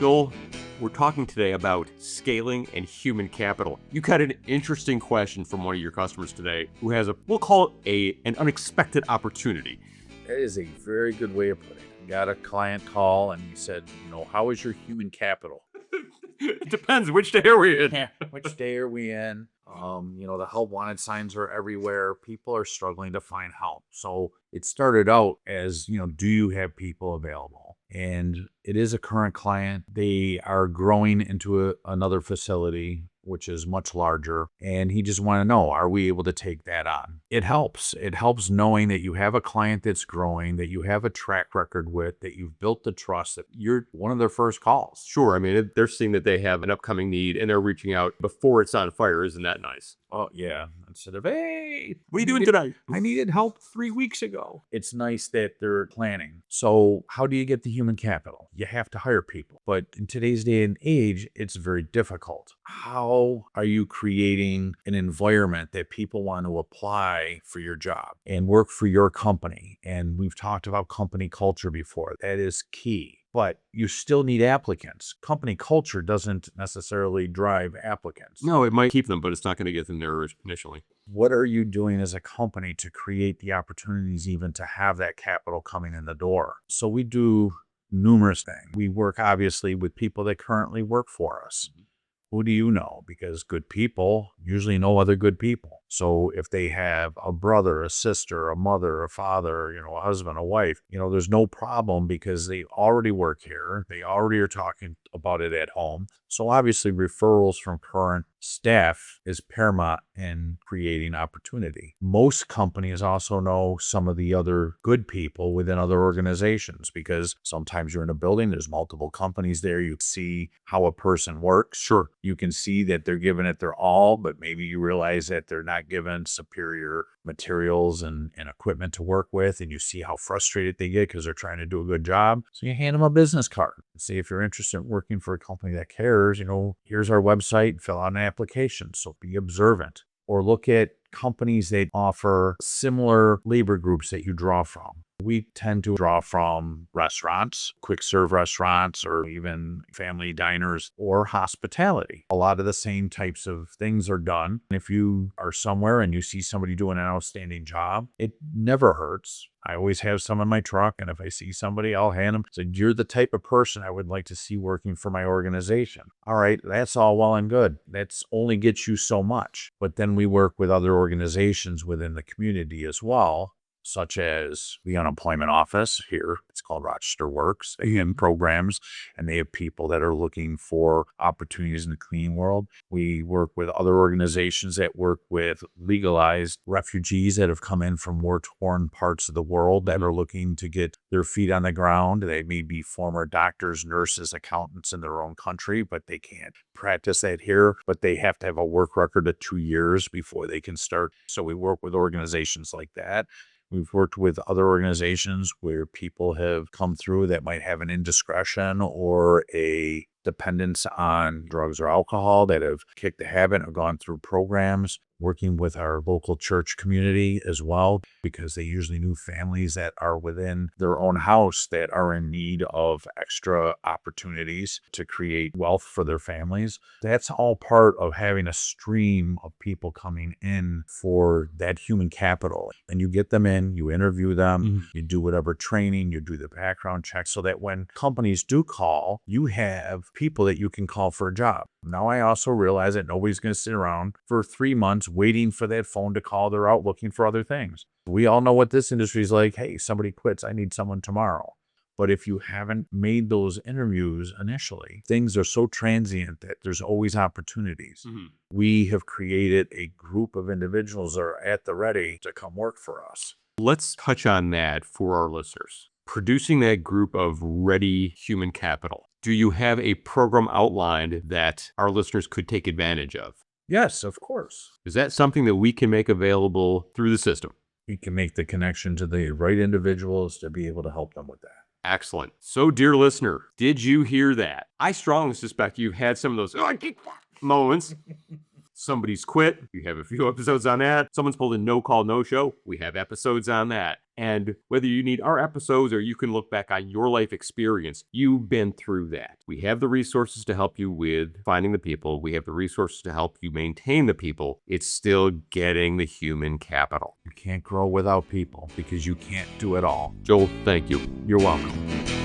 Bill, we're talking today about scaling and human capital. You got an interesting question from one of your customers today who has we'll call it an unexpected opportunity. That is a very good way of putting it. Got a client call and he said, how is your human capital? It depends, which day are we in? Yeah, which day are we in? The help wanted signs are everywhere. People are struggling to find help. So it started out as, do you have people available? And it is a current client. They are growing into another facility, which is much larger. And he just wanted to know, are we able to take that on? It helps. It helps knowing that you have a client that's growing, that you have a track record with, that you've built the trust, that you're one of their first calls. Sure. I mean, they're seeing that they have an upcoming need and they're reaching out before it's on fire. Isn't that nice? Oh, yeah. Instead of, hey, what are you doing tonight? I needed help 3 weeks ago. It's nice that they're planning. So how do you get the human capital? You have to hire people. But in today's day and age, it's very difficult. How are you creating an environment that people want to apply for your job and work for your company? And we've talked about company culture before. That is key. But you still need applicants. Company culture doesn't necessarily drive applicants. No, it might keep them, but it's not going to get them there initially. What are you doing as a company to create the opportunities even to have that capital coming in the door? So we do numerous things. We work obviously with people that currently work for us. Who do you know? Because good people usually know other good people. So if they have a brother, a sister, a mother, a father, a husband, a wife, there's no problem because they already work here. They already are talking about it at home. So obviously referrals from current staff is paramount in creating opportunity. Most companies also know some of the other good people within other organizations because sometimes you're in a building, there's multiple companies there. You see how a person works. Sure. You can see that they're giving it their all, but maybe you realize that they're not given superior materials and equipment to work with, and you see how frustrated they get because they're trying to do a good job. So you hand them a business card and say, if you're interested in working for a company that cares, here's our website, fill out an application. So be observant. Or look at companies that offer similar labor groups that you draw from. We tend to draw from restaurants, quick serve restaurants, or even family diners or hospitality. A lot of the same types of things are done. If you are somewhere and you see somebody doing an outstanding job, it never hurts. I always have some in my truck, and if I see somebody, I'll hand them. So you're the type of person I would like to see working for my organization. All right, that's all well and good. That's only gets you so much. But then we work with other organizations within the community as well, such as the unemployment office here. It's called Rochester Works. They have programs, and they have people that are looking for opportunities in the clean world. We work with other organizations that work with legalized refugees that have come in from war-torn parts of the world that are looking to get their feet on the ground. They may be former doctors, nurses, accountants in their own country, but they can't practice that here. But they have to have a work record of 2 years before they can start. So we work with organizations like that. We've worked with other organizations where people have come through that might have an indiscretion or a dependence on drugs or alcohol that have kicked the habit or gone through programs. Working with our local church community as well, because they usually knew families that are within their own house that are in need of extra opportunities to create wealth for their families. That's all part of having a stream of people coming in for that human capital. And you get them in, you interview them, you do whatever training, you do the background check so that when companies do call, you have people that you can call for a job. Now, I also realize that nobody's going to sit around for 3 months waiting for that phone to call. They're out looking for other things. We all know what this industry is like. Hey, somebody quits. I need someone tomorrow. But if you haven't made those interviews initially, things are so transient that there's always opportunities. We have created a group of individuals that are at the ready to come work for us. Let's touch on that for our listeners. Producing that group of ready human capital. Do you have a program outlined that our listeners could take advantage of? Yes, of course. Is that something that we can make available through the system? We can make the connection to the right individuals to be able to help them with that. Excellent. So, dear listener, did you hear that? I strongly suspect you've had some of those moments. Somebody's quit. We have a few episodes on that. Someone's pulled a no call, no show. We have episodes on that. And whether you need our episodes or you can look back on your life experience, you've been through that. We have the resources to help you with finding the people. We have the resources to help you maintain the people. It's still getting the human capital. You can't grow without people because you can't do it all. Joel, thank you. You're welcome.